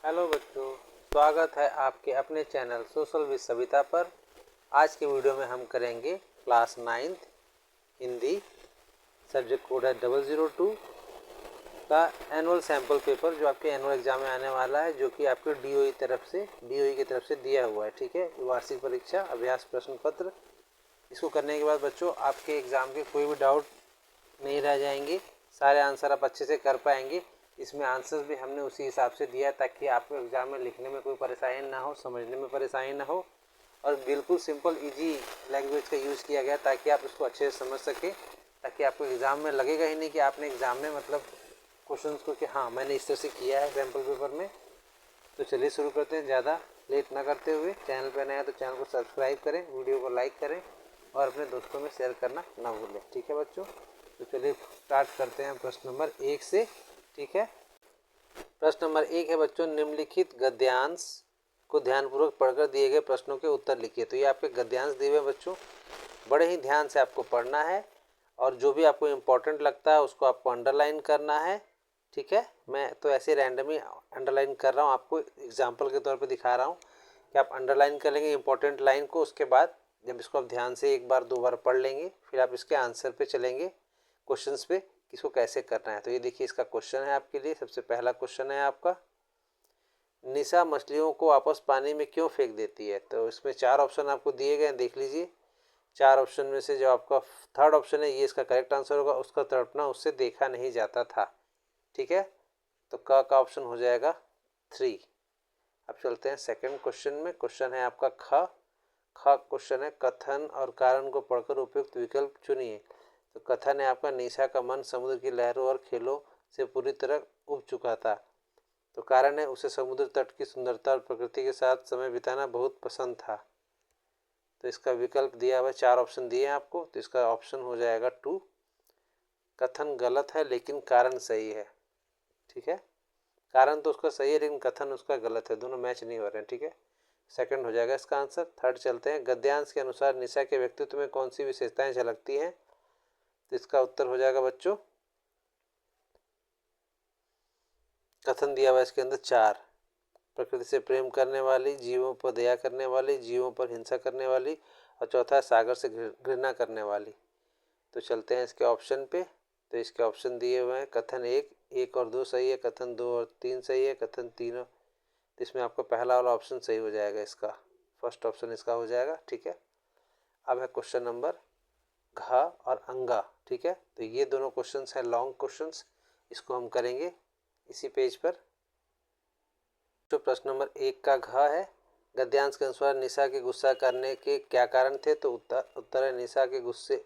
Hello बच्चों, स्वागत है आपके अपने चैनल सोशल विद सविता पर। आज के वीडियो में हम करेंगे class 9th Hindi, subject code है 002 का एनुअल सैम्पल पेपर जो आपके एनुअल एग्जाम में आने वाला है, जो कि आपके डीओई की तरफ से दिया हुआ है। ठीक है, वार्षिक परीक्षा अभ्यास प्रश्न पत्र। इसको करने के बाद बच्चों आपके एग्ज़ाम के कोई भी डाउट नहीं रह जाएंगे, सारे आंसर आप अच्छे से कर पाएंगे। इसमें आंसर्स भी हमने उसी हिसाब से दिया ताकि आपको एग्ज़ाम में लिखने में कोई परेशानी ना हो, समझने में परेशानी ना हो, और बिल्कुल सिंपल इजी लैंग्वेज का यूज़ किया गया ताकि आप इसको अच्छे से समझ सकें, ताकि आपको एग्ज़ाम में लगेगा ही नहीं कि आपने एग्ज़ाम में मतलब क्वेश्चंस को कि हाँ मैंने इस तरह से किया है सैम्पल पेपर में। तो चलिए शुरू करते हैं, ज़्यादा लेट ना करते हुए। चैनल पर नया है तो चैनल को सब्सक्राइब करें, वीडियो को लाइक करें और अपने दोस्तों में शेयर करना ना भूलें। ठीक है बच्चों, तो चलिए स्टार्ट करते हैं प्रश्न नंबर 1 से। ठीक है, प्रश्न नंबर 1 है बच्चों, निम्नलिखित गद्यांश को ध्यानपूर्वक पढ़कर दिए गए प्रश्नों के उत्तर लिखिए। तो ये आपके गद्यांश दिए हुए बच्चों, बड़े ही ध्यान से आपको पढ़ना है और जो भी आपको इम्पोर्टेंट लगता है उसको आपको अंडरलाइन करना है। ठीक है, मैं तो ऐसे रैंडम ही अंडरलाइन कर रहा हूँ, आपको एग्जाम्पल के तौर पर दिखा रहा हूँ कि आप अंडरलाइन कर लेंगे इंपॉर्टेंट लाइन को। उसके बाद जब इसको आप ध्यान से एक बार दो बार पढ़ लेंगे, फिर आप इसके आंसर पे चलेंगे, क्वेश्चंस पे, किसको कैसे करना है। तो ये देखिए, इसका क्वेश्चन है आपके लिए। सबसे पहला क्वेश्चन है आपका, निशा मछलियों को वापस पानी में क्यों फेंक देती है। तो इसमें 4 ऑप्शन आपको दिए गए हैं, देख लीजिए। 4 ऑप्शन में से जो आपका थर्ड ऑप्शन है ये इसका करेक्ट आंसर होगा। उसका तड़पना उससे देखा नहीं जाता था। ठीक है, तो का ऑप्शन हो जाएगा 3। अब चलते हैं सेकंड क्वेश्चन में। क्वेश्चन है आपका ख क्वेश्चन है, कथन और कारण को पढ़कर उपयुक्त विकल्प चुनिए। तो कथन है आपका, निशा का मन समुद्र की लहरों और खेलों से पूरी तरह उब चुका था। तो कारण है, उसे समुद्र तट की सुंदरता और प्रकृति के साथ समय बिताना बहुत पसंद था। तो इसका विकल्प दिया हुआ, 4 ऑप्शन दिए हैं आपको, तो इसका ऑप्शन हो जाएगा 2। कथन गलत है लेकिन कारण सही है। ठीक है, कारण तो उसका सही है लेकिन कथन उसका गलत है, दोनों मैच नहीं हो रहे हैं। ठीक है, सेकंड हो जाएगा इसका आंसर। थर्ड चलते हैं, गद्यांश के अनुसार निशा के व्यक्तित्व में कौन सी विशेषताएं झलकती हैं। तो इसका उत्तर हो जाएगा बच्चों, कथन दिया हुआ इसके अंदर 4, प्रकृति से प्रेम करने वाली, जीवों पर दया करने वाली, जीवों पर हिंसा करने वाली, और चौथा सागर से घृणा करने वाली। तो चलते हैं इसके ऑप्शन पे। तो इसके ऑप्शन दिए हुए हैं, कथन 1 और 2 सही है, कथन 2 और 3 सही है, कथन 3। तो इसमें आपका पहला वाला ऑप्शन सही हो जाएगा, इसका फर्स्ट ऑप्शन इसका हो जाएगा। ठीक है, अब है क्वेश्चन नंबर घ और अंगा। ठीक है, तो ये दोनों क्वेश्चंस हैं लॉन्ग क्वेश्चंस, इसको हम करेंगे इसी पेज पर। तो प्रश्न नंबर 1 का घ है, गद्यांश के अनुसार निशा के गुस्सा करने के क्या कारण थे। तो उत्तर है, निशा के गुस्से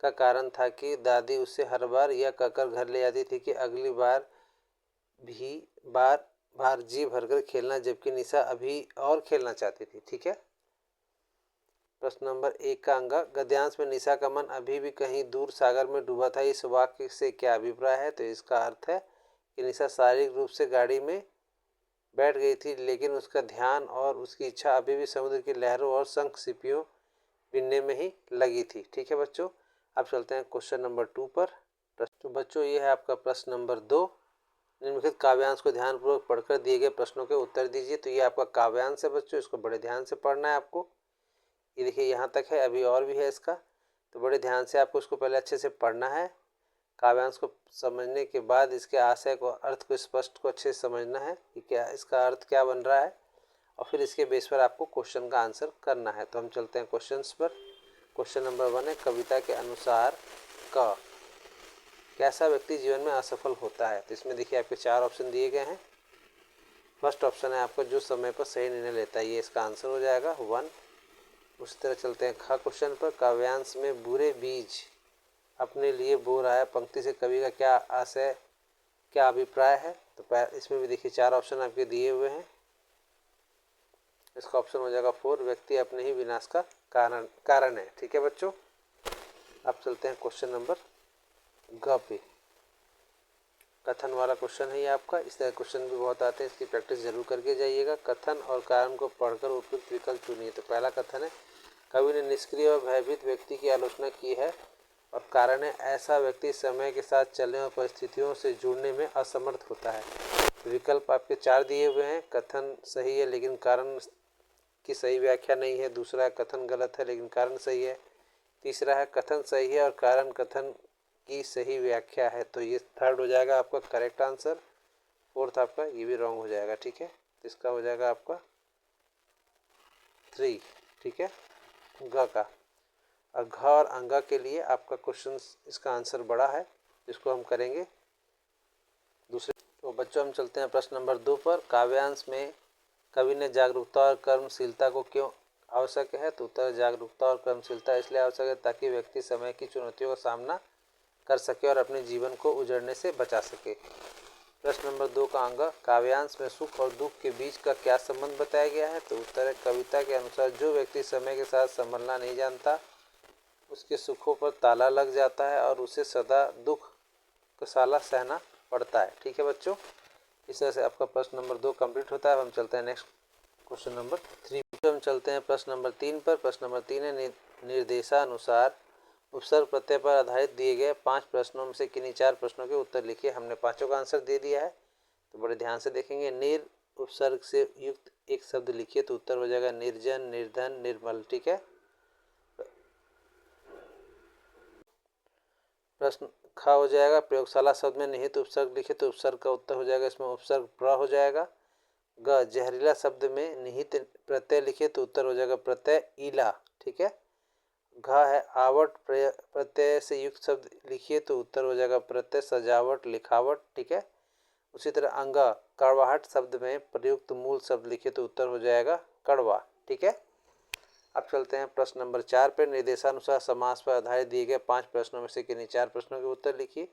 का कारण था कि दादी उससे हर बार यह कहकर घर ले आती थी कि अगली बार भी बार जी भरकर खेलना, जबकि निशा अभी और खेलना चाहती थी। ठीक है, प्रश्न नंबर 1 का अंगा, गद्यांश में निशा का मन अभी भी कहीं दूर सागर में डूबा था, इस वाक्य से क्या अभिप्राय है। तो इसका अर्थ है कि निशा शारीरिक रूप से गाड़ी में बैठ गई थी, लेकिन उसका ध्यान और उसकी इच्छा अभी भी समुद्र की लहरों और शंख सीपियों बिनने में ही लगी थी। ठीक है बच्चों, अब चलते हैं क्वेश्चन नंबर 2 पर। तो बच्चों ये है आपका प्रश्न नंबर 2, निम्नलिखित काव्यांश को ध्यानपूर्वक पढ़कर दिए गए प्रश्नों के उत्तर दीजिए। तो ये आपका काव्यांश है बच्चों, इसको बड़े ध्यान से पढ़ना है आपको। ये देखिए यहाँ तक है, अभी और भी है इसका, तो बड़े ध्यान से आपको इसको पहले अच्छे से पढ़ना है। काव्यांश को समझने के बाद इसके आशय को, अर्थ को स्पष्ट को अच्छे से समझना है कि क्या इसका अर्थ क्या बन रहा है, और फिर इसके बेस पर आपको क्वेश्चन का आंसर करना है। तो हम चलते हैं क्वेश्चंस पर। क्वेश्चन नंबर 1 है, कविता के अनुसार क कैसा व्यक्ति जीवन में असफल होता है। तो इसमें देखिए आपके 4 ऑप्शन दिए गए हैं। फर्स्ट ऑप्शन है आपका, जो समय पर सही निर्णय लेता है, ये इसका आंसर हो जाएगा 1। उसी तरह चलते हैं ख क्वेश्चन पर, काव्यांश में बुरे बीज अपने लिए बो रहा है पंक्ति से कवि का क्या आशय, क्या अभिप्राय है। तो इसमें भी देखिए 4 ऑप्शन आपके दिए हुए हैं, इसका ऑप्शन हो जाएगा 4, व्यक्ति अपने ही विनाश का कारण है। ठीक है बच्चों, अब चलते हैं क्वेश्चन नंबर ग पे। कथन वाला क्वेश्चन है ये आपका, इस तरह क्वेश्चन भी बहुत आते हैं, इसकी प्रैक्टिस जरूर करके जाइएगा। कथन और कारण को पढ़कर उपयुक्त विकल्प चुनिए। तो पहला कथन है, कवि ने निष्क्रिय और भयभीत व्यक्ति की आलोचना की है और कारण है ऐसा व्यक्ति समय के साथ चलने और परिस्थितियों से जुड़ने में असमर्थ होता है। विकल्प आपके 4 दिए हुए हैं। कथन सही है लेकिन कारण की सही व्याख्या नहीं है। दूसरा है कथन गलत है लेकिन कारण सही है। तीसरा है कथन सही है और कारण कथन की सही व्याख्या है। तो ये थर्ड हो जाएगा आपका करेक्ट आंसर। फोर्थ आपका ये भी रॉन्ग हो जाएगा। ठीक है, इसका हो जाएगा आपका 3। ठीक है, ग का। और घ और अंगा के लिए आपका क्वेश्चन इसका आंसर बड़ा है, जिसको हम करेंगे दूसरे। तो बच्चों हम चलते हैं प्रश्न नंबर 2 पर। काव्यांश में कवि ने जागरूकता और कर्मशीलता को क्यों आवश्यक है? तो उत्तर जागरूकता और कर्मशीलता इसलिए आवश्यक है ताकि व्यक्ति समय की चुनौतियों का सामना कर सके और अपने जीवन को उजड़ने से बचा सके। प्रश्न नंबर 2 का अंग, काव्यांश में सुख और दुख के बीच का क्या संबंध बताया गया है? तो उत्तर है कविता के अनुसार जो व्यक्ति समय के साथ संभलना नहीं जानता उसके सुखों पर ताला लग जाता है और उसे सदा दुख का साला सहना पड़ता है। ठीक है बच्चों, इस तरह से आपका प्रश्न नंबर 2 कंप्लीट होता है। अब हम चलते हैं नेक्स्ट क्वेश्चन नंबर 3। हम चलते हैं प्रश्न नंबर 3 पर। प्रश्न नंबर 3 है निर्देशानुसार उपसर्ग प्रत्यय पर आधारित दिए गए 5 प्रश्नों में से किन्हीं 4 प्रश्नों के उत्तर लिखिए। हमने पांचों का आंसर दे दिया है, तो बड़े ध्यान से देखेंगे। निर उपसर्ग से युक्त एक शब्द लिखिए, तो उत्तर हो जाएगा निर्जन, निर्धन, निर्मल। ठीक है। प्रश्न ख हो जाएगा प्रयोगशाला शब्द में निहित उपसर्ग लिखे, तो उपसर्ग का उत्तर हो जाएगा इसमें उपसर्ग प्र हो जाएगा। ग जहरीला शब्द में निहित प्रत्यय लिखे, तो उत्तर हो जाएगा प्रत्यय ईला। ठीक है। घ है आवट प्रत्यय से युक्त शब्द लिखिए, तो उत्तर हो जाएगा प्रत्यय सजावट, लिखावट। ठीक है। उसी तरह अंग कड़वाहट शब्द में प्रयुक्त मूल शब्द लिखिए, तो उत्तर हो जाएगा कड़वा। ठीक है। अब चलते हैं प्रश्न नंबर 4 पर। निर्देशानुसार समास पर आधारित दिए गए 5 प्रश्नों में से किन्हीं 4 प्रश्नों के उत्तर लिखिए।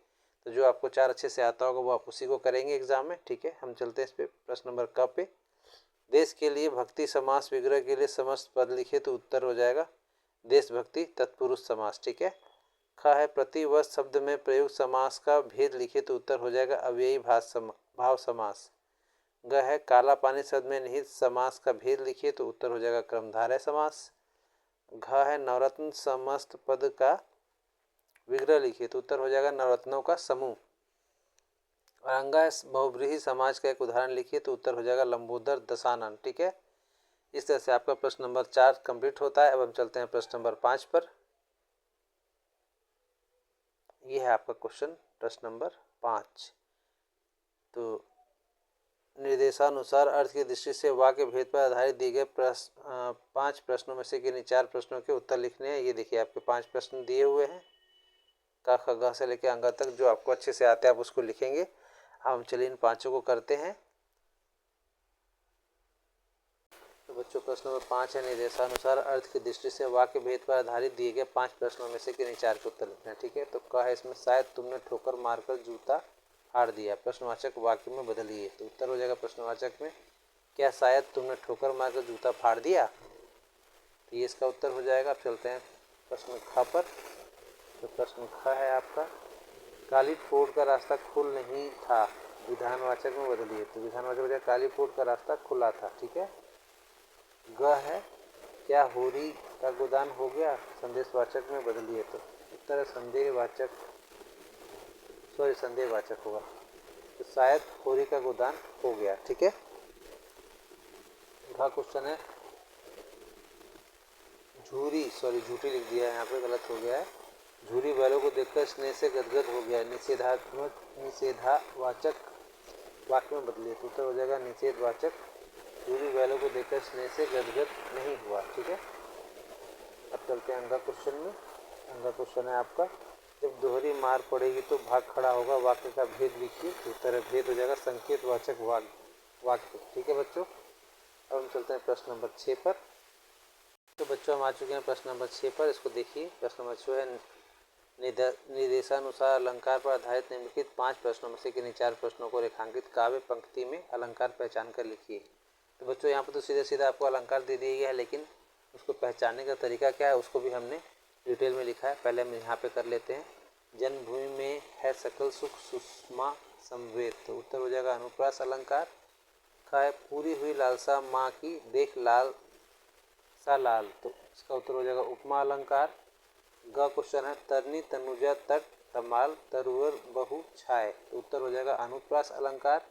तो जो आपको 4 अच्छे से आता होगा वो आप उसी को करेंगे एग्जाम में। ठीक है, हम चलते हैं इस पे प्रश्न नंबर क पे। देश के लिए भक्ति समास विग्रह के लिए समस्त पद लिखे, तो उत्तर हो जाएगा देशभक्ति तत्पुरुष समास। ठीक है। ख है प्रतिवर्ष शब्द में प्रयुक्त समास का भेद लिखे, तो उत्तर हो जाएगा अव्ययी भाव समास। ग है काला पानी शब्द में निहित समास का भेद लिखिए, तो उत्तर हो जाएगा क्रमधारय समास। घ है नवरत्न समस्त पद का विग्रह लिखिए, तो उत्तर हो जाएगा नवरत्नों का समूह। और अंगा बहुव्रीहि समाज का एक उदाहरण लिखिए, तो उत्तर हो जाएगा लंबोदर दशानन। ठीक है। इस तरह से आपका प्रश्न नंबर 4 कंप्लीट होता है। अब हम चलते हैं प्रश्न नंबर 5 पर। यह है आपका क्वेश्चन प्रश्न नंबर 5। तो निर्देशानुसार अर्थ की दृष्टि से वाक्य भेद पर आधारित दिए गए 5 प्रश्नों में से किन्हीं 4 प्रश्नों के उत्तर लिखने हैं। ये देखिए आपके 5 प्रश्न दिए हुए हैं, क ख ग से लेकर अंग तक। जो आपको अच्छे से आते हैं आप उसको लिखेंगे। हम चलिए इन 5 को करते हैं। तो बच्चों प्रश्न नंबर 5 है निर्देशानुसार अर्थ की दृष्टि से वाक्य भेद पर आधारित दिए गए 5 प्रश्नों में से किन्हीं 4 के उत्तर लिखना है। ठीक है। तो क है इसमें शायद तुमने ठोकर मारकर जूता फाड़ दिया, प्रश्नवाचक वाक्य में बदलिए। तो उत्तर हो जाएगा प्रश्नवाचक में क्या शायद तुमने ठोकर मारकर जूता फाड़ दिया, तो ये इसका उत्तर हो जाएगा। अब चलते हैं प्रश्न ख पर। तो प्रश्न ख है आपका काली पोट का रास्ता खुल नहीं था, विधानवाचक में बदलिए। तो विधानवाचक हो जाएगा काली पोट का रास्ता खुला था। ठीक है। ग है क्या होरी का गोदान हो गया, संदेशवाचक में बदलिए। तो उत्तर है संदेहवाचक होगा। तो शायद होरी का गोदान हो गया। ठीक है। घ क्वेश्चन है झूठी लिख दिया है यहाँ पे, गलत हो गया है। झूरी बैलों को देखकर स्नेह से गदगद हो गया, निषेधावाचक वाक्य में बदलिए। तो उत्तर हो जाएगा निषेधवाचक। झूरी बैलों को देखकर स्नेह से गदगद नहीं हुआ। ठीक है। अब चलते हैं अंगा क्वेश्चन में। अंगा क्वेश्चन है आपका जब दोहरी मार पड़ेगी तो भाग खड़ा होगा, वाक्य का भेद लिखिए। तो उत्तर भेद हो जाएगा संकेतवाचक वाक्य। ठीक है बच्चों। अब हम चलते हैं प्रश्न नंबर 6 पर। तो बच्चों हम आ चुके हैं प्रश्न नंबर 6 पर। इसको देखिए। प्रश्न नंबर 6 है निर्देशानुसार अलंकार पर आधारित निम्नलिखित 5 प्रश्नों में से किन्हीं 4 प्रश्नों को रेखांकित काव्य पंक्ति में अलंकार पहचान कर लिखिए। तो बच्चों यहाँ पर तो सीधा सीधा आपको अलंकार दे दिया गया है, लेकिन उसको पहचानने का तरीका क्या है उसको भी हमने डिटेल में लिखा है। पहले हम यहाँ पे कर लेते हैं। जन्मभूमि में है सकल सुख सुषमा संवेद, तो उत्तर हो जाएगा अनुप्रास अलंकार। ख है पूरी हुई लालसा माँ की देख लाल सा लाल, तो इसका उत्तर हो जाएगा उपमा अलंकार। ग क्वेश्चन है तरनी तनुजा तट तमाल तरुवर बहु छाए, तो उत्तर हो जाएगा अनुप्रास अलंकार।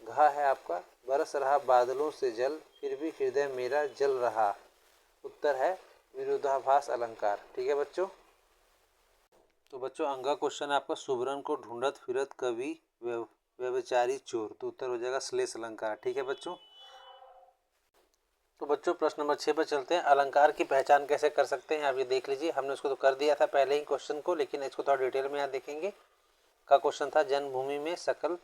घ है आपका बरस रहा बादलों से जल फिर भी हृदय मेरा जल रहा, उत्तर है विरोधाभास अलंकार। ठीक है बच्चों। तो बच्चों अंगा क्वेश्चन है आपका सुबरन को ढूंढत फिरत कवि व्यभिचारी चोर, तो उत्तर हो जाएगा श्लेष अलंकार। ठीक है बच्चों। तो बच्चों प्रश्न नंबर 6 पर चलते हैं। अलंकार की पहचान कैसे कर सकते हैं, आप ये देख लीजिए। हमने उसको तो कर दिया था पहले ही क्वेश्चन को, लेकिन इसको थोड़ा डिटेल में यहाँ देखेंगे। का क्वेश्चन था जन्मभूमि में सकल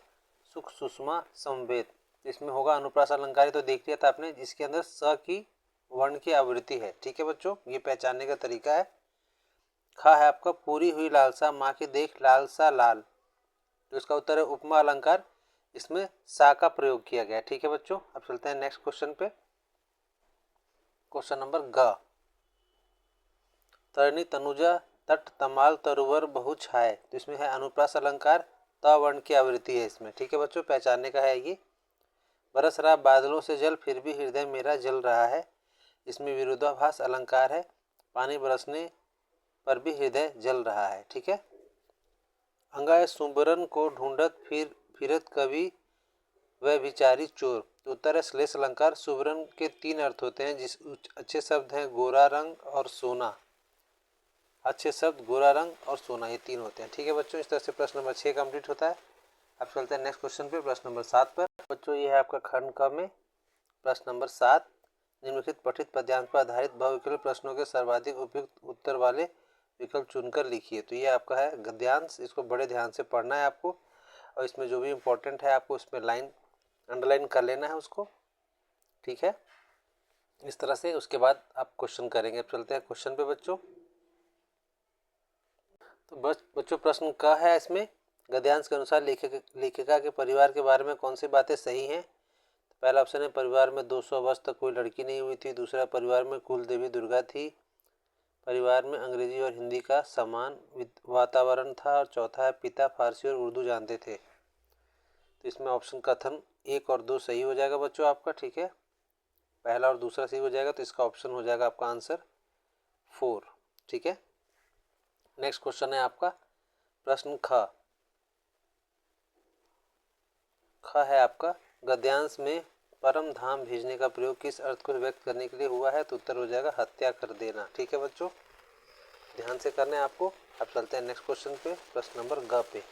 सुख सुषमा संवेद, इसमें होगा अनुप्रास अलंकार, तो देख लिया था आपने, जिसके अंदर स की वर्ण की आवृत्ति है। ठीक है बच्चों, ये पहचानने का तरीका है। खा है आपका पूरी हुई लालसा माँ की देख लालसा लाल, तो इसका उत्तर है उपमा अलंकार, इसमें सा का प्रयोग किया गया। ठीक है बच्चों। अब चलते हैं नेक्स्ट क्वेश्चन पे। क्वेश्चन नंबर ग तरनी तनुजा तट तमाल तरुवर बहु छाए, तो इसमें है अनुप्रास अलंकार, त वर्ण की आवृत्ति है इसमें। ठीक है बच्चों, पहचानने का है ये। बरस रहा बादलों से जल फिर भी हृदय मेरा जल रहा है, इसमें विरोधाभास अलंकार है, पानी बरसने पर भी हृदय जल रहा है। ठीक है। अंगा सुबरन को ढूंढत फिरत कवि वह विचारी चोर, तो उत्तर है श्लेष अलंकार। सुबरन के 3 अर्थ होते हैं, जिस अच्छे शब्द हैं गोरा रंग और सोना। अच्छे शब्द गोरा रंग और सोना, ये 3 होते हैं। ठीक है बच्चों, इस तरह से प्रश्न नंबर 6 कंप्लीट होता है। अब चलते हैं नेक्स्ट क्वेश्चन पे, प्रश्न नंबर 7 पर। बच्चों ये है आपका खंड क में प्रश्न नंबर 7। निम्नलिखित पठित पद्यांश पर आधारित बहुविकल्प प्रश्नों के सर्वाधिक उपयुक्त उत्तर वाले विकल्प चुनकर लिखिए, तो ये आपका है गद्यांश। इसको बड़े ध्यान से पढ़ना है आपको, और इसमें जो भी इम्पोर्टेंट है आपको उसमें लाइन अंडरलाइन कर लेना है उसको। ठीक है, इस तरह से उसके बाद आप क्वेश्चन करेंगे। अब चलते हैं क्वेश्चन पे बच्चों। तो बच्चों प्रश्न क है, इसमें गद्यांश के अनुसार लेखिका के परिवार के बारे में कौन सी बातें सही हैं। तो पहला ऑप्शन है परिवार में 200 वर्ष तक कोई लड़की नहीं हुई थी। दूसरा परिवार में कुल देवी दुर्गा थी। परिवार में अंग्रेजी और हिंदी का समान वातावरण था। और चौथा है पिता फारसी और उर्दू जानते थे। तो इसमें ऑप्शन कथन 1 और 2 सही हो जाएगा बच्चों आपका। ठीक है, पहला और दूसरा सही हो जाएगा, तो इसका ऑप्शन हो जाएगा आपका आंसर 4। ठीक है। नेक्स्ट क्वेश्चन है आपका प्रश्न ख है आपका गद्यांश में परम धाम भेजने का प्रयोग किस अर्थ को व्यक्त करने के लिए हुआ है, तो उत्तर हो जाएगा हत्या कर देना। ठीक है बच्चों, ध्यान से करना है आपको। अब चलते हैं नेक्स्ट क्वेश्चन पे, प्रश्न नंबर ग पे।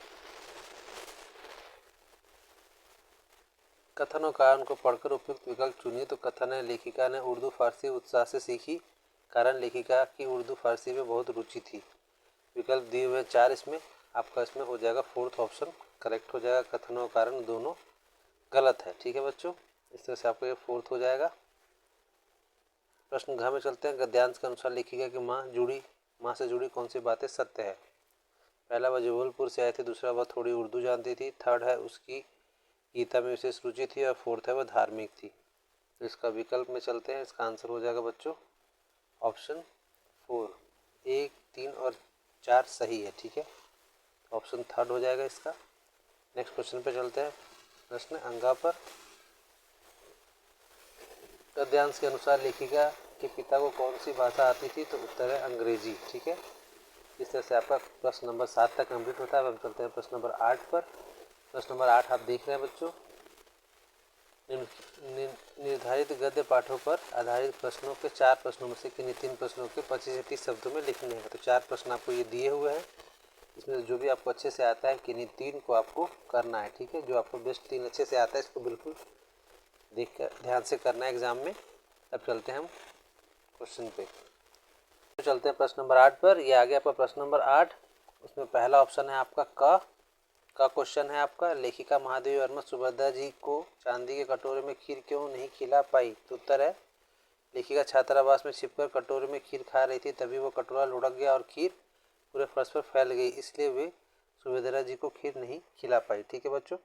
कथन और कारण को पढ़कर उपयुक्त विकल्प चुनिए, तो कथन है लेखिका ने उर्दू फारसी उत्साह से सीखी, कारण लेखिका की उर्दू फारसी में बहुत रुचि थी। विकल्प दिए हुए 4, इसमें आपका इसमें हो जाएगा 4th ऑप्शन करेक्ट हो जाएगा। कथन और कारण दोनों गलत है। ठीक है बच्चों, इस तरह से आपको ये 4th हो जाएगा। प्रश्न घ में चलते हैं। गद्यांश के अनुसार लेखिका की माँ से जुड़ी कौन सी बातें सत्य है। पहला, वह जबलपुर से आए थे। दूसरा, वह थोड़ी उर्दू जानती थी। थर्ड है उसकी गीता में विशेष रुचि थी। और 4th है वह धार्मिक थी। तो इसका विकल्प में चलते हैं, इसका आंसर हो जाएगा बच्चों ऑप्शन 4। 1, 3 और 4 सही है। ठीक है, ऑप्शन 3rd हो जाएगा इसका। नेक्स्ट क्वेश्चन पे चलते हैं। प्रश्न अंगा पर गद्यांश के अनुसार लेखिका के पिता को कौन सी भाषा आती थी, तो उत्तर है अंग्रेजी। ठीक है, इस तरह से आपका प्रश्न नंबर 7 तक कंप्लीट होता है। अब हम चलते हैं प्रश्न नंबर 8 पर। प्रश्न नंबर 8 आप देख रहे हैं बच्चों। निर्धारित गद्य पाठों पर आधारित प्रश्नों के 4 प्रश्नों में से किन्हीं 3 प्रश्नों के 25-30 शब्दों में लिखने हैं। तो 4 प्रश्न आपको ये दिए हुए हैं, इसमें जो भी आपको अच्छे से आता है किन्हीं 3 को आपको करना है। ठीक है, जो आपको बेस्ट 3 अच्छे से आता है इसको बिल्कुल देख कर ध्यान से करना है एग्जाम में। अब चलते हैं हम क्वेश्चन पे। तो चलते हैं प्रश्न नंबर 8 पर। ये आ गया आपका प्रश्न नंबर 8। उसमें पहला ऑप्शन है आपका क का क्वेश्चन है आपका लेखिका महादेवी वर्मा सुभद्रा जी को चांदी के कटोरे में खीर क्यों नहीं खिला पाई। तो उत्तर है लेखिका छात्रावास में छिपकर कटोरे में खीर खा रही थी, तभी वो कटोरा लुढ़क गया और खीर पूरे फर्श पर फैल गई, इसलिए वे सुभद्रा जी को खीर नहीं खिला पाई। ठीक है बच्चों।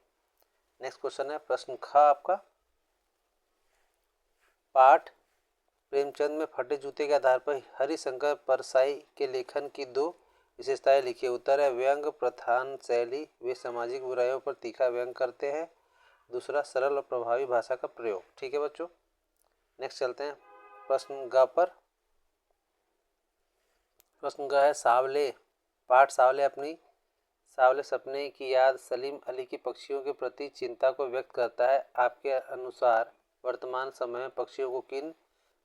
नेक्स्ट क्वेश्चन है प्रश्न ख आपका। पाठ प्रेमचंद में फटे जूते के आधार पर हरिशंकर परसाई के लेखन की 2 विशेषताएं लिखिए। उत्तर है व्यंग प्रधान शैली, वे सामाजिक बुराइयों पर तीखा व्यंग करते हैं। दूसरा, सरल और प्रभावी भाषा का प्रयोग। ठीक है बच्चों। नेक्स्ट चलते हैं प्रश्न ग पर। प्रश्न का है सावले, पाठ सावले अपनी सावले सपने की याद सलीम अली की पक्षियों के प्रति चिंता को व्यक्त करता है। आपके अनुसार वर्तमान समय में पक्षियों को किन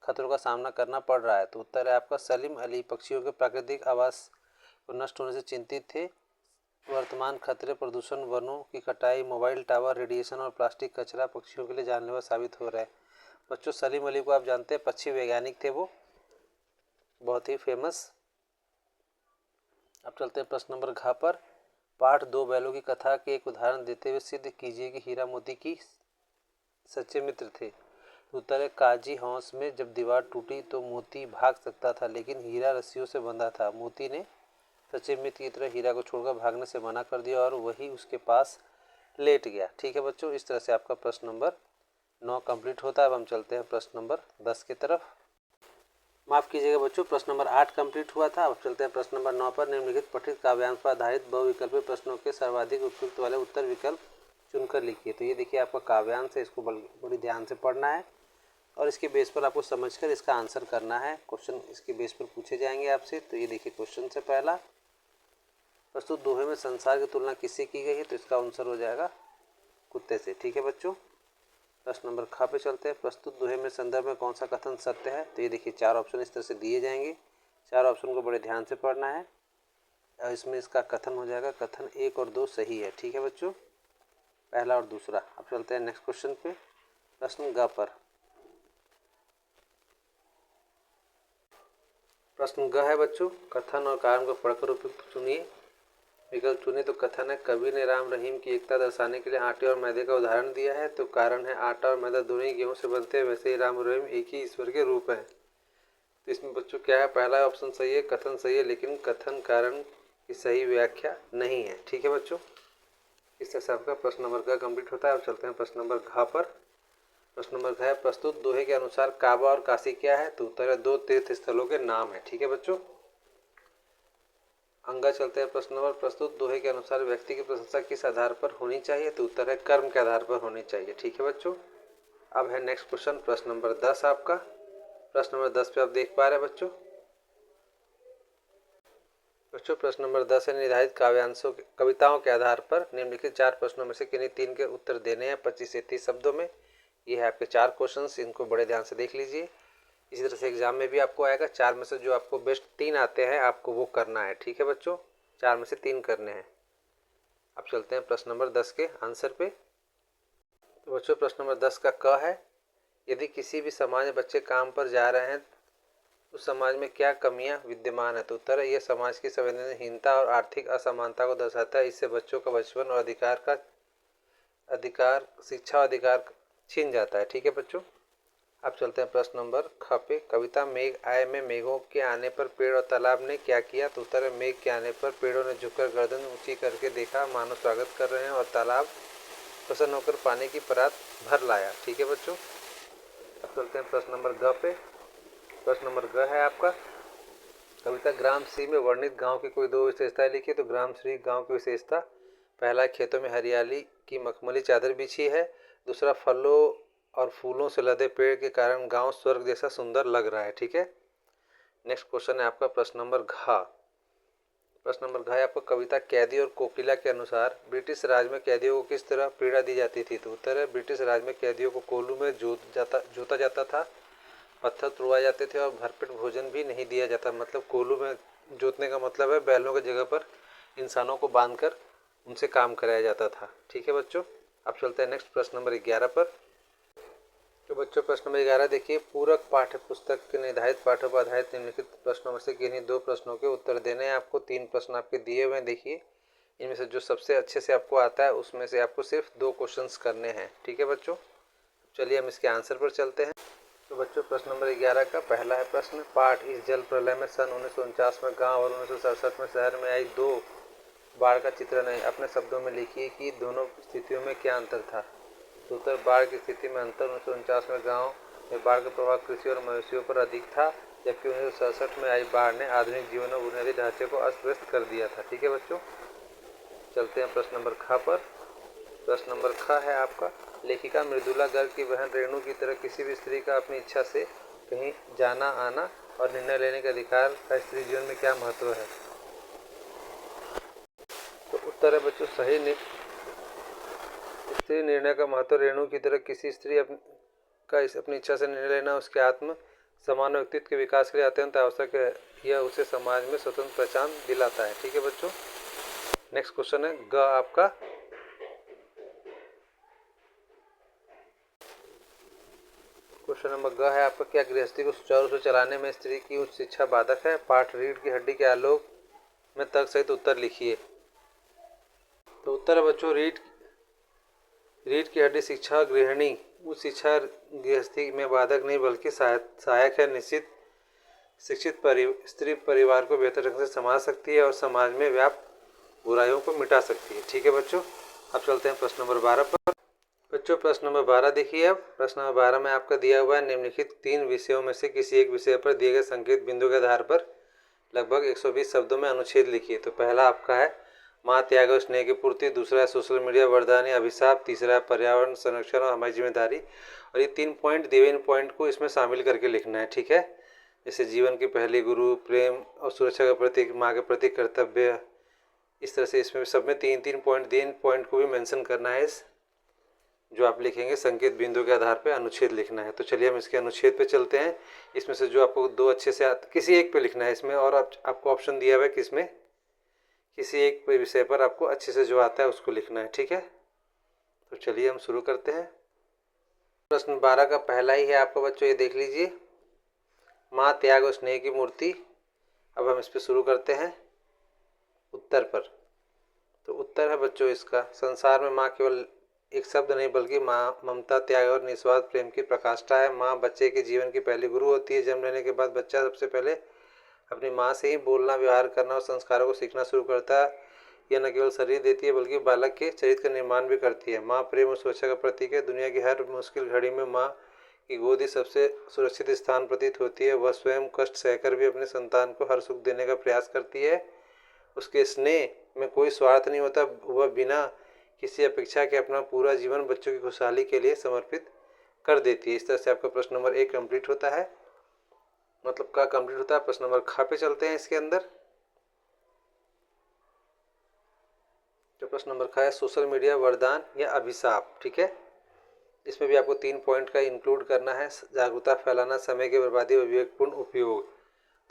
खतरों का सामना करना पड़ रहा है? तो उत्तर है आपका सलीम अली पक्षियों के प्राकृतिक आवास को नष्ट होने से चिंतित थे। वर्तमान खतरे प्रदूषण, वनों की कटाई, मोबाइल टावर, रेडिएशन और प्लास्टिक कचरा पक्षियों के लिए जानलेवा साबित हो रहा है। बच्चों, सलीम अली को आप जानते हैं, पक्षी वैज्ञानिक थे, वो बहुत ही फेमस। अब चलते हैं प्रश्न नंबर घ पर। पाठ दो बैलों की कथा के एक उदाहरण देते हुए सिद्ध कीजिए कि हीरा मोती की सच्चे मित्र थे। उत्तर है काजी हौस में जब दीवार टूटी तो मोती भाग सकता था, लेकिन हीरा रस्सियों से बंधा था। मोती ने सच्चे मित्र की तरह हीरा को छोड़कर भागने से मना कर दिया और वही उसके पास लेट गया। ठीक है बच्चों, इस तरह से आपका प्रश्न नंबर 9 कंप्लीट होता है। अब हम चलते हैं प्रश्न नंबर 10 की तरफ। माफ़ कीजिएगा बच्चों, प्रश्न नंबर 8 कंप्लीट हुआ था। अब चलते हैं प्रश्न नंबर 9 पर। निम्नलिखित पठित काव्यांश पर आधारित बहुविकल्पी प्रश्नों के सर्वाधिक उपयुक्त वाले उत्तर विकल्प चुनकर लिखिए। तो ये देखिए आपका काव्यांश है, इसको बड़ी ध्यान से पढ़ना है और इसके बेस पर आपको समझकर इसका आंसर करना है। क्वेश्चन इसके बेस पर पूछे जाएंगे आपसे। तो ये देखिए क्वेश्चन से पहला, प्रस्तुत दोहे में संसार की तुलना किससे की गई है? तो इसका आंसर हो जाएगा कुत्ते से। ठीक है बच्चों, प्रश्न नंबर ख पे चलते हैं। प्रस्तुत दोहे में संदर्भ में कौन सा कथन सत्य है? तो ये देखिए 4 ऑप्शन इस तरह से दिए जाएंगे, 4 ऑप्शन को बड़े ध्यान से पढ़ना है और इसमें इसका कथन हो जाएगा, कथन 1 और 2 सही है। ठीक है बच्चों, पहला और दूसरा। अब चलते हैं नेक्स्ट क्वेश्चन पे। प्रश्न ग पर। प्रश्न ग है बच्चों, कथन और कारण को पढ़कर उपयुक्त चुनिए। विकल्प चुने। तो कथन है कवि ने राम रहीम की एकता दर्शाने के लिए आटे और मैदे का उदाहरण दिया है। तो कारण है आटा और मैदा दोनों ही गेहूं से बनते हैं, वैसे ही राम और रहीम एक ही ईश्वर के रूप हैं। तो इसमें बच्चों क्या है, पहला ऑप्शन सही है, कथन सही है, लेकिन कथन कारण की सही व्याख्या नहीं है। ठीक है बच्चों, इस तरह से आपका प्रश्न नंबर का कंप्लीट होता है। अब चलते हैं प्रश्न नंबर घ पर। प्रश्न नंबर घ है, प्रस्तुत दोहे के अनुसार काबा और काशी क्या है? तो उत्तर है 2 तीर्थ स्थलों के नाम है। ठीक है बच्चों, अंगा चलते हैं प्रश्न नंबर। प्रस्तुत दोहे के अनुसार व्यक्ति की प्रशंसा किस आधार पर होनी चाहिए? तो उत्तर है कर्म के आधार पर होनी चाहिए। ठीक है बच्चों, अब है नेक्स्ट क्वेश्चन, प्रश्न नंबर 10 आपका। प्रश्न नंबर 10 पे आप देख पा रहे हैं बच्चों। प्रश्न नंबर 10 है, निर्धारित काव्यांशों कविताओं के आधार पर निम्नलिखित 4 प्रश्नों में से किन्हीं 3 के उत्तर देने हैं 25 से 30 शब्दों में। ये है आपके 4 क्वेश्चंस, इनको बड़े ध्यान से देख लीजिए। इसी तरह से एग्जाम में भी आपको आएगा, 4 में से जो आपको बेस्ट 3 आते हैं आपको वो करना है। ठीक है बच्चों, 4 में से 3 करने हैं। अब चलते हैं प्रश्न नंबर 10 के आंसर पे। तो बच्चों प्रश्न नंबर 10 का क है, यदि किसी भी समाज में बच्चे काम पर जा रहे हैं उस समाज में क्या कमियां विद्यमान है? तो उत्तर है यह समाज की संवेदनहीनता और आर्थिक असमानता को दर्शाता है। इससे बच्चों का बचपन और अधिकार शिक्षा और अधिकार छीन जाता है। ठीक है बच्चों, अब चलते हैं प्रश्न नंबर ख पे। कविता मेघ आए में मेघों के आने पर पेड़ और तालाब ने क्या किया? तो उत्तर है मेघ के आने पर पेड़ों ने झुककर गर्दन ऊंची करके देखा, मानो स्वागत कर रहे हैं, और तालाब प्रसन्न होकर पानी की परात भर लाया। ठीक है बच्चों, अब चलते हैं प्रश्न नंबर ग पे। प्रश्न नंबर ग है आपका, कविता ग्राम श्री में वर्णित गांव की कोई 2 विशेषताएं लिखिए। तो ग्राम श्री गांव की विशेषता, पहला खेतों में हरियाली की मखमली चादर बिछी है। दूसरा, फलों और फूलों से लदे पेड़ के कारण गांव स्वर्ग जैसा सुंदर लग रहा है। ठीक है, नेक्स्ट क्वेश्चन है आपका प्रश्न नंबर घ। प्रश्न नंबर घ है आपको, कविता कैदी और कोकिला के अनुसार ब्रिटिश राज में कैदियों को किस तरह पीड़ा दी जाती थी? तो उत्तर है ब्रिटिश राज में कैदियों को कोल्हू में जोता जाता था, पत्थर तुड़वाए जाते थे और भरपेट भोजन भी नहीं दिया जाता। मतलब कोल्हू में जोतने का मतलब है बैलों की जगह पर इंसानों को बांधकर उनसे काम कराया जाता था। ठीक है बच्चों, अब चलते हैं नेक्स्ट प्रश्न नंबर 11 पर। तो बच्चों प्रश्न नंबर 11 देखिए, पूरक पाठ्य पुस्तक के निर्धारित पाठों पर आधारित निम्नलिखित प्रश्नों में से किन्हीं 2 प्रश्नों के उत्तर देने हैं आपको। 3 प्रश्न आपके दिए हुए हैं, देखिए इनमें से जो सबसे अच्छे से आपको आता है उसमें से आपको सिर्फ 2 क्वेश्चंस करने हैं। ठीक है बच्चों, चलिए हम इसके आंसर पर चलते हैं। तो बच्चों प्रश्न नंबर 11 का पहला है प्रश्न, पाठ इस जल प्रलय में सन 1949 में गांव और 1967 में शहर में आई 2 बाढ़ का चित्रण है। अपने शब्दों में लिखिए कि दोनों स्थितियों में क्या अंतर था। तो उत्तर, बाढ़ की स्थिति में अंतर, 1949 में गांव में बाढ़ का प्रभाव कृषि और मवेशियों पर अधिक था, जबकि 1967 में आई बाढ़ ने आधुनिक जीवन और बुनियादी ढांचे को अस्त व्यस्त कर दिया था। ठीक है बच्चों, चलते हैं प्रश्न नंबर ख पर। प्रश्न नंबर ख है आपका, लेखिका मृदुला गर्ग की बहन रेणु की तरह किसी भी स्त्री का अपनी इच्छा से कहीं जाना आना और निर्णय लेने के अधिकार का स्त्री जीवन में क्या महत्व है? तो उत्तर है बच्चों सही स्त्री निर्णय का महत्व रेणु की तरह किसी स्त्री अपनी इच्छा से निर्णय लेना उसके आत्म समान व्यक्तित्व के विकास के लिए अत्यंत आवश्यक है। यह उसे समाज में स्वतंत्र पहचान दिलाता है। ठीक है बच्चों, नेक्स्ट क्वेश्चन है ग आपका। क्वेश्चन नंबर ग है आपका, क्या गृहस्थी को सुचारू रूप से चलाने में स्त्री की उच्च शिक्षा बाधक है? पाठ रीढ़ की हड्डी के आलोक में तर्क सहित उत्तर लिखिए। तो उत्तर है बच्चों रीढ़ की हड्डी शिक्षा गृहिणी उच्च शिक्षा गृहस्थी में बाधक नहीं बल्कि सहायक है। निश्चित शिक्षित स्त्री परिवार को बेहतर ढंग से संभाल सकती है और समाज में व्याप्त बुराइयों को मिटा सकती है। ठीक है बच्चों, अब चलते हैं प्रश्न नंबर 12 पर। बच्चों प्रश्न नंबर 12 देखिए। अब प्रश्न नंबर 12 में आपका दिया हुआ है निम्नलिखित 3 विषयों में से किसी एक विषय पर दिए गए संकेत बिंदु के आधार पर लगभग 120 शब्दों में अनुच्छेद लिखिए। तो पहला आपका है माँ त्याग और स्नेह की पूर्ति, दूसरा है सोशल मीडिया वरदान या अभिशाप, तीसरा है पर्यावरण संरक्षण और हमारी जिम्मेदारी। और ये 3 पॉइंट दिए, इन पॉइंट को इसमें शामिल करके लिखना है। ठीक है, जैसे जीवन की पहली गुरु, प्रेम और सुरक्षा का प्रतीक, माँ के प्रति कर्तव्य, इस तरह से इसमें सब में 3-3 पॉइंट दिए, इन पॉइंट को भी मेंशन करना है। इस जो आप लिखेंगे संकेत बिंदु के आधार पर अनुच्छेद लिखना है। तो चलिए हम इसके अनुच्छेद पे चलते हैं। इसमें से जो आपको 2 अच्छे से किसी एक पे लिखना है इसमें, और आपको ऑप्शन दिया हुआ है कि इसमें किसी एक विषय पर आपको अच्छे से जो आता है उसको लिखना है। ठीक है, तो चलिए हम शुरू करते हैं। प्रश्न 12 का पहला ही है आपका बच्चों, ये देख लीजिए, माँ त्याग और स्नेह की मूर्ति। अब हम इस पर शुरू करते हैं उत्तर पर। तो उत्तर है बच्चों इसका, संसार में माँ केवल एक शब्द नहीं बल्कि माँ ममता, त्याग और निस्वार्थ प्रेम की प्रकाष्ठा है। माँ बच्चे के जीवन की पहली गुरु होती है। जन्म लेने के बाद बच्चा सबसे पहले अपनी माँ से ही बोलना, व्यवहार करना और संस्कारों को सीखना शुरू करता है। यह न केवल शरीर देती है बल्कि बालक के चरित्र का निर्माण भी करती है। माँ प्रेम और सुरक्षा का प्रतीक है। दुनिया की हर मुश्किल घड़ी में माँ की गोद ही सबसे सुरक्षित स्थान प्रतीत होती है। वह स्वयं कष्ट सहकर भी अपने संतान को हर सुख देने का प्रयास करती है। उसके स्नेह में कोई स्वार्थ नहीं होता। वह बिना किसी अपेक्षा के अपना पूरा जीवन बच्चों की खुशहाली के लिए समर्पित कर देती है। इस तरह से आपका प्रश्न नंबर 1 कंप्लीट होता है, मतलब का कंप्लीट होता है। प्रश्न नंबर ख पे चलते हैं। इसके अंदर जो प्रश्न नंबर ख है, सोशल मीडिया वरदान या अभिशाप। ठीक है, इसमें भी आपको 3 पॉइंट का इंक्लूड करना है। जागरूकता फैलाना, समय की बर्बादी और विवेकपूर्ण उपयोग।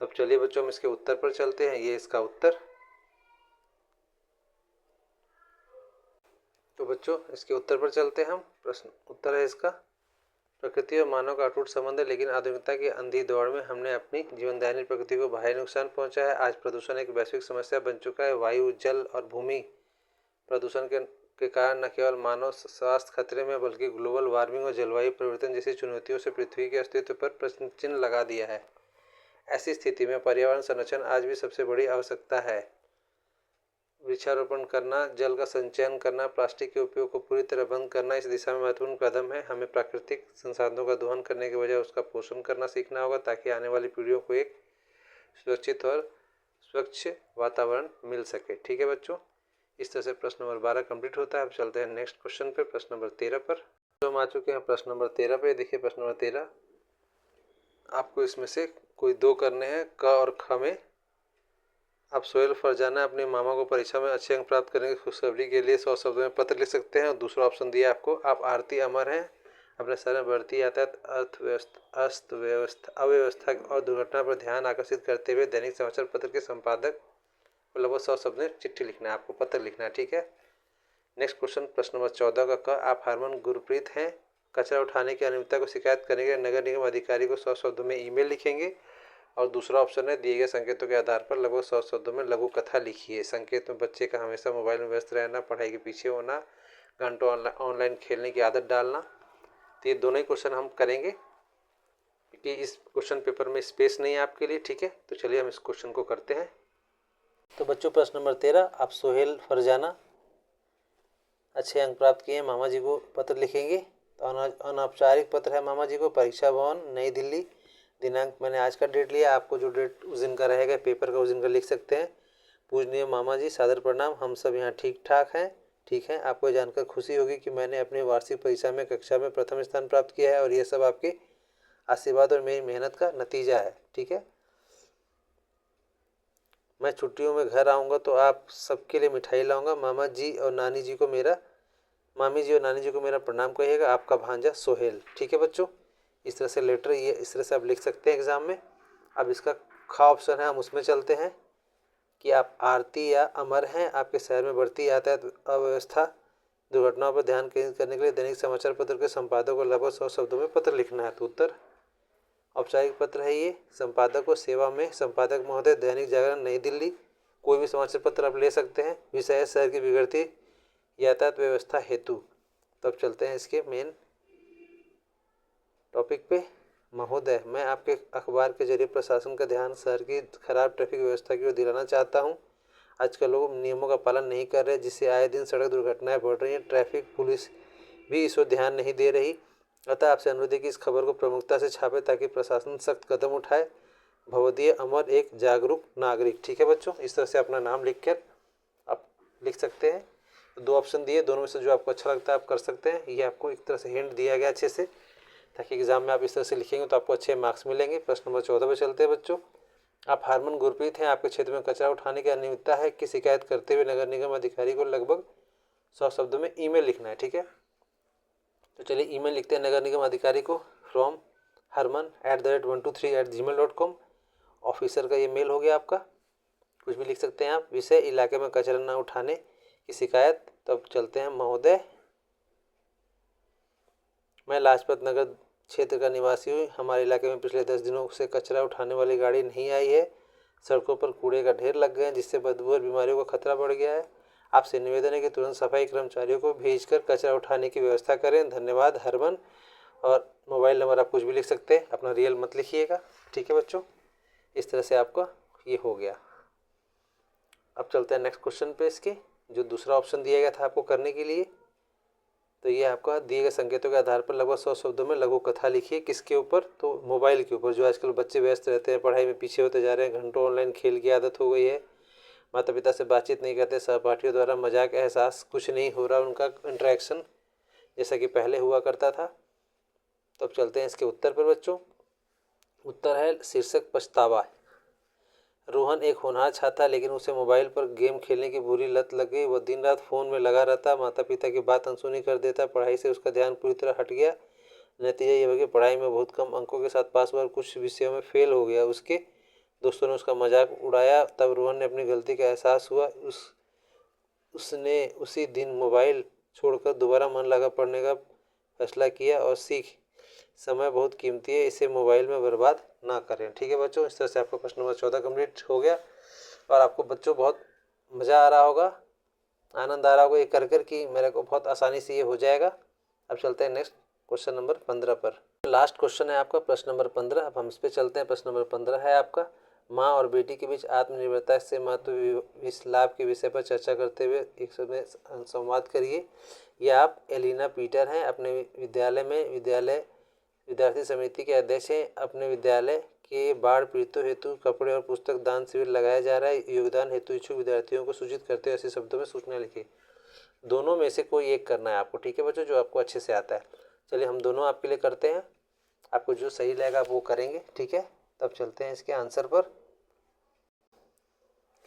तो अब चलिए बच्चों हम इसके उत्तर पर चलते हैं। ये इसका उत्तर। तो बच्चों इसके उत्तर पर चलते हैं हम। प्रश्न उत्तर है इसका, प्रकृति और मानव का अटूट संबंध है, लेकिन आधुनिकता की अंधी दौड़ में हमने अपनी जीवनदायिनी प्रकृति को भारी नुकसान पहुंचा है। आज प्रदूषण एक वैश्विक समस्या बन चुका है। वायु, जल और भूमि प्रदूषण के कारण न केवल मानव स्वास्थ्य खतरे में बल्कि ग्लोबल वार्मिंग और जलवायु परिवर्तन जैसी चुनौतियों से पृथ्वी के अस्तित्व पर प्रश्न चिन्ह लगा दिया है। ऐसी स्थिति में पर्यावरण संरक्षण आज भी सबसे बड़ी आवश्यकता है। वृक्षारोपण करना, जल का संचयन करना, प्लास्टिक के उपयोग को पूरी तरह बंद करना इस दिशा में महत्वपूर्ण कदम है। हमें प्राकृतिक संसाधनों का दोहन करने के बजाय उसका पोषण करना सीखना होगा ताकि आने वाली पीढ़ियों को एक सुरक्षित और स्वच्छ वातावरण मिल सके। ठीक है बच्चों, इस तरह से प्रश्न नंबर 12 कंप्लीट होता है। अब चलते हैं नेक्स्ट क्वेश्चन पे, प्रश्न नंबर 13 पर। तो हम आ चुके हैं प्रश्न नंबर 13 पे। देखिए प्रश्न नंबर 13, आपको इसमें से कोई 2 करने हैं, क और ख में। आप सोहेल फरजाना अपने मामा को परीक्षा में अच्छे अंक प्राप्त करने की खुशखबरी के लिए 100 शब्दों में पत्र लिख सकते हैं। और दूसरा ऑप्शन दिया आपको, आप आरती अमर हैं, अपने शहर में बढ़ती यातायात अव्यवस्था और दुर्घटना पर ध्यान आकर्षित करते हुए दैनिक समाचार पत्र के संपादक को लगभग 100 शब्द में चिट्ठी लिखना है, आपको पत्र लिखना है। ठीक है, नेक्स्ट क्वेश्चन प्रश्न नंबर 14 का क, आप हरमन गुरप्रीत हैं, कचरा उठाने की अनियमितता को शिकायत करने के लिए नगर निगम अधिकारी को 100 शब्दों में ईमेल लिखेंगे। और दूसरा ऑप्शन है, दिए गए संकेतों के आधार पर लगभग 100 शब्दों में लघु कथा लिखिए। संकेत में बच्चे का हमेशा मोबाइल में व्यस्त रहना, पढ़ाई के पीछे होना, घंटों ऑनलाइन खेलने की आदत डालना। तो ये दोनों ही क्वेश्चन हम करेंगे क्योंकि इस क्वेश्चन पेपर में स्पेस नहीं है आपके लिए। ठीक है, तो चलिए हम इस क्वेश्चन को करते हैं। तो बच्चों प्रश्न नंबर 13, आप सोहेल फरजाना अच्छे अंक प्राप्त किए, मामा जी को पत्र लिखेंगे। तो अनौपचारिक पत्र है मामा जी को, परीक्षा भवन नई दिल्ली। दिनांक मैंने आज का डेट लिया, आपको जो डेट उस दिन का रहेगा पेपर का उस दिन का लिख सकते हैं। पूजनीय मामा जी, सादर प्रणाम, हम सब यहाँ ठीक ठाक हैं। ठीक है, आपको ये जानकर खुशी होगी कि मैंने अपनी वार्षिक परीक्षा में कक्षा में प्रथम स्थान प्राप्त किया है और ये सब आपके आशीर्वाद और मेरी मेहनत का नतीजा है। ठीक है, मैं छुट्टियों में घर आऊँगा तो आप सबके लिए मिठाई लाऊंगा। मामी जी और नानी जी को मेरा प्रणाम कहिएगा। आपका भांजा सोहेल। ठीक है बच्चों, इस तरह से लेटर ये इस तरह से आप लिख सकते हैं एग्जाम में। अब इसका खा ऑप्शन है, हम उसमें चलते हैं कि आप आरती या अमर हैं। आपके शहर में बढ़ती यातायात अव्यवस्था दुर्घटनाओं पर ध्यान केंद्रित करने के लिए दैनिक समाचार पत्र के संपादक को लगभग 100 शब्दों में पत्र लिखना है। तो उत्तर औपचारिक पत्र है ये। संपादक को सेवा में संपादक महोदय, दैनिक जागरण, नई दिल्ली। कोई भी समाचार पत्र आप ले सकते हैं। विषय है शहर की बिगड़ती यातायात व्यवस्था हेतु। तो अब चलते हैं इसके मेन टॉपिक पे। महोदय, मैं आपके अखबार के जरिए प्रशासन का ध्यान शहर की खराब ट्रैफिक व्यवस्था की ओर दिलाना चाहता हूँ। आजकल लोग नियमों का पालन नहीं कर रहे, जिससे आए दिन सड़क दुर्घटनाएं बढ़ रही हैं। ट्रैफिक पुलिस भी इस ओर ध्यान नहीं दे रही। अतः आपसे अनुरोध है कि इस खबर को प्रमुखता से छापे ताकि प्रशासन सख्त कदम उठाए। भवदीय अमर, एक जागरूक नागरिक। ठीक है बच्चों, इस तरह से अपना नाम लिखकर आप लिख सकते हैं। दो ऑप्शन दिए, दोनों में से जो आपको अच्छा लगता है आप कर सकते हैं। ये आपको एक तरह से हिंट दिया गया अच्छे से, ताकि एग्जाम में आप इस तरह से लिखेंगे तो आपको अच्छे मार्क्स मिलेंगे। प्रश्न नंबर 14 पे चलते हैं बच्चों। आप हरमन गुरप्रीत हैं। आपके क्षेत्र में कचरा उठाने की अनियमितता है की शिकायत करते हुए नगर निगम अधिकारी को लगभग 100 शब्दों में ईमेल लिखना है। ठीक है, तो चलिए ईमेल लिखते हैं नगर निगम अधिकारी को। From harman@123@gmail.com। ऑफिसर का ये मेल हो गया आपका। कुछ भी लिख सकते हैं आप। विषय इलाके में कचरा न उठाने की शिकायत। तब चलते हैं महोदय, मैं लाजपत नगर क्षेत्र का निवासी हूँ। हमारे इलाके में पिछले 10 दिनों से कचरा उठाने वाली गाड़ी नहीं आई है। सड़कों पर कूड़े का ढेर लग गए हैं, जिससे बदबू और बीमारियों का खतरा बढ़ गया है। आपसे निवेदन है कि तुरंत सफाई कर्मचारियों को भेजकर कचरा उठाने की व्यवस्था करें। धन्यवाद, हरमन। और मोबाइल नंबर आप कुछ भी लिख सकते हैं, अपना रियल मत लिखिएगा। ठीक है बच्चों, इस तरह से आपका ये हो गया। अब चलते हैं नेक्स्ट क्वेश्चन पे। इसके जो दूसरा ऑप्शन दिया गया था आपको करने के लिए, तो ये आपका दिए गए संकेतों के आधार पर लगभग 100 शब्दों में लघु कथा लिखिए। किसके ऊपर? तो मोबाइल के ऊपर। जो आजकल बच्चे व्यस्त रहते हैं, पढ़ाई में पीछे होते जा रहे हैं, घंटों ऑनलाइन खेल की आदत हो गई है, माता पिता से बातचीत नहीं करते, सहपाठियों द्वारा मजाक एहसास कुछ नहीं हो रहा उनका इंटरेक्शन जैसा कि पहले हुआ करता था। तो अब चलते हैं इसके उत्तर पर बच्चों। उत्तर है शीर्षक पछतावा। रोहन एक होनहार छात्र था, लेकिन उसे मोबाइल पर गेम खेलने की बुरी लत लग गई। वह दिन रात फ़ोन में लगा रहता, माता पिता की बात अनसुनी कर देता, पढ़ाई से उसका ध्यान पूरी तरह हट गया। नतीजा ये हुआ कि पढ़ाई में बहुत कम अंकों के साथ पास हुआ और कुछ विषयों में फेल हो गया। उसके दोस्तों ने उसका मजाक उड़ाया। तब रोहन ने अपनी गलती का एहसास हुआ। उसने उसी दिन मोबाइल छोड़कर दोबारा मन लगा पढ़ने का फैसला किया और सीख समय बहुत कीमती है, इसे मोबाइल में बर्बाद ना करें। ठीक है बच्चों, इस तरह से आपका प्रश्न नंबर 14 कंप्लीट हो गया। और आपको बच्चों बहुत मज़ा आ रहा होगा, आनंद आ रहा होगा ये कर कर कि मेरे को बहुत आसानी से ये हो जाएगा। अब चलते हैं नेक्स्ट क्वेश्चन नंबर 15 पर। लास्ट क्वेश्चन है आपका प्रश्न नंबर 15। अब हम इस पर चलते हैं। प्रश्न नंबर 15 है आपका, माँ और बेटी के बीच आत्मनिर्भरता से महत्व इस लाभ के विषय पर चर्चा करते हुए एक समय संवाद करिए। यह आप एलिना पीटर हैं, अपने विद्यालय में विद्यार्थी समिति के अध्यक्ष हैं। अपने विद्यालय के बाढ़ पीड़ितों हेतु कपड़े और पुस्तक दान शिविर लगाया जा रहा है। योगदान हेतु इच्छुक विद्यार्थियों को सूचित करते हुए ऐसे शब्दों में सूचना लिखिए। दोनों में से कोई एक करना है आपको। ठीक है बच्चों, जो आपको अच्छे से आता है। चलिए हम दोनों आपके लिए करते हैं, आपको जो सही लगेगा आप वो करेंगे। ठीक है, तब चलते हैं इसके आंसर पर।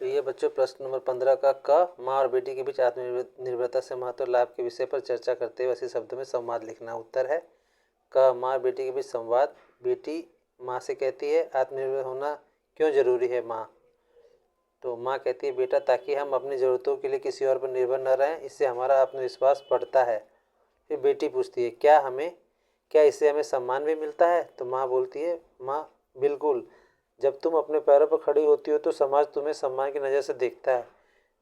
तो ये बच्चों प्रश्न नंबर 15 का माँ और बेटी के बीच आत्मनिर्भरता से महत्व लाभ के विषय पर चर्चा करते हुए ऐसे शब्दों में संवाद लिखना। उत्तर है का माँ बेटी के बीच संवाद। बेटी माँ से कहती है आत्मनिर्भर होना क्यों जरूरी है माँ? तो माँ कहती है बेटा ताकि हम अपनी ज़रूरतों के लिए किसी और पर निर्भर न रहें, इससे हमारा आत्मविश्वास बढ़ता है। फिर बेटी पूछती है क्या इससे हमें सम्मान भी मिलता है? तो माँ बोलती है माँ बिल्कुल, जब तुम अपने पैरों पर खड़ी होती हो तो समाज तुम्हें सम्मान की नज़र से देखता है।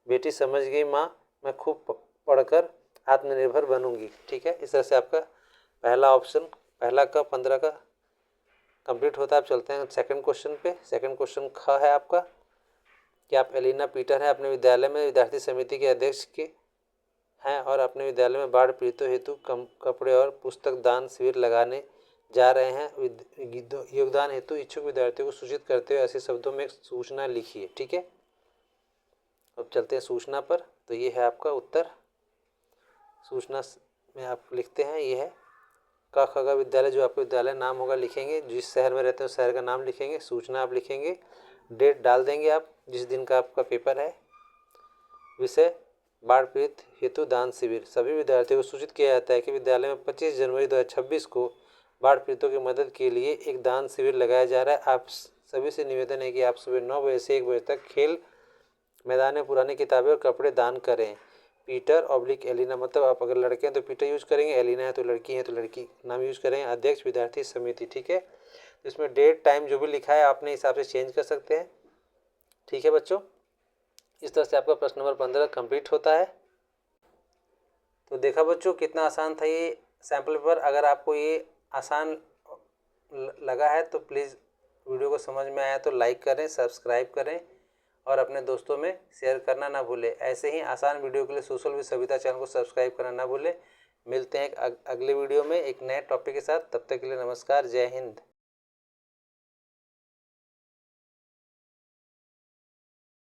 बेटी समझ गई माँ, मैं खूब पढ़कर आत्मनिर्भर बनूंगी। ठीक है, इस तरह से आपका पहला ऑप्शन 15 का कंप्लीट होता है। आप चलते हैं सेकंड क्वेश्चन पे। सेकंड क्वेश्चन ख है आपका कि आप एलिना पीटर हैं, अपने विद्यालय में विद्यार्थी समिति के अध्यक्ष के हैं और अपने विद्यालय में बाढ़ पीड़ितों हेतु कपड़े और पुस्तक दान शिविर लगाने जा रहे हैं। योगदान हेतु इच्छुक विद्यार्थियों को सूचित करते हुए ऐसे शब्दों में एक सूचना लिखिए। ठीक है, अब चलते हैं सूचना पर। तो ये है आपका उत्तर। सूचना में आप लिखते हैं ये है क ख ग विद्यालय जो आपका विद्यालय नाम होगा लिखेंगे, जिस शहर में रहते हो शहर का नाम लिखेंगे, सूचना आप लिखेंगे, डेट डाल देंगे आप जिस दिन का आपका पेपर है। विषय बाढ़ पीड़ित हेतु दान शिविर। सभी विद्यार्थियों को सूचित किया जाता है कि विद्यालय में 25 जनवरी 2026 को बाढ़ पीड़ितों की मदद के लिए एक दान शिविर लगाया जा रहा है। आप सभी से निवेदन है कि आप सुबह 9 बजे से 1 बजे तक खेल मैदान में पुरानी किताबें और कपड़े दान करें। पीटर ऑब्लिक एलिना, मतलब आप अगर लड़के हैं तो पीटर यूज करेंगे, एलिना है तो लड़की है तो लड़की नाम यूज करेंगे। अध्यक्ष विद्यार्थी समिति, ठीक है। इसमें डेट टाइम जो भी लिखा है आपने हिसाब से चेंज कर सकते हैं, ठीक है बच्चों। इस तरह से आपका प्रश्न नंबर 15 कंप्लीट होता है। तो देखा बच्चों कितना आसान था ये सैम्पल पेपर। अगर आपको ये आसान लगा है तो प्लीज़ वीडियो को समझ में आया तो लाइक करें, सब्सक्राइब करें और अपने दोस्तों में शेयर करना ना भूलें। ऐसे ही आसान वीडियो के लिए सोशल विद सविता चैनल को सब्सक्राइब करना ना भूलें। मिलते हैं एक अगले वीडियो में एक नए टॉपिक के साथ। तब तक के लिए नमस्कार, जय हिंद।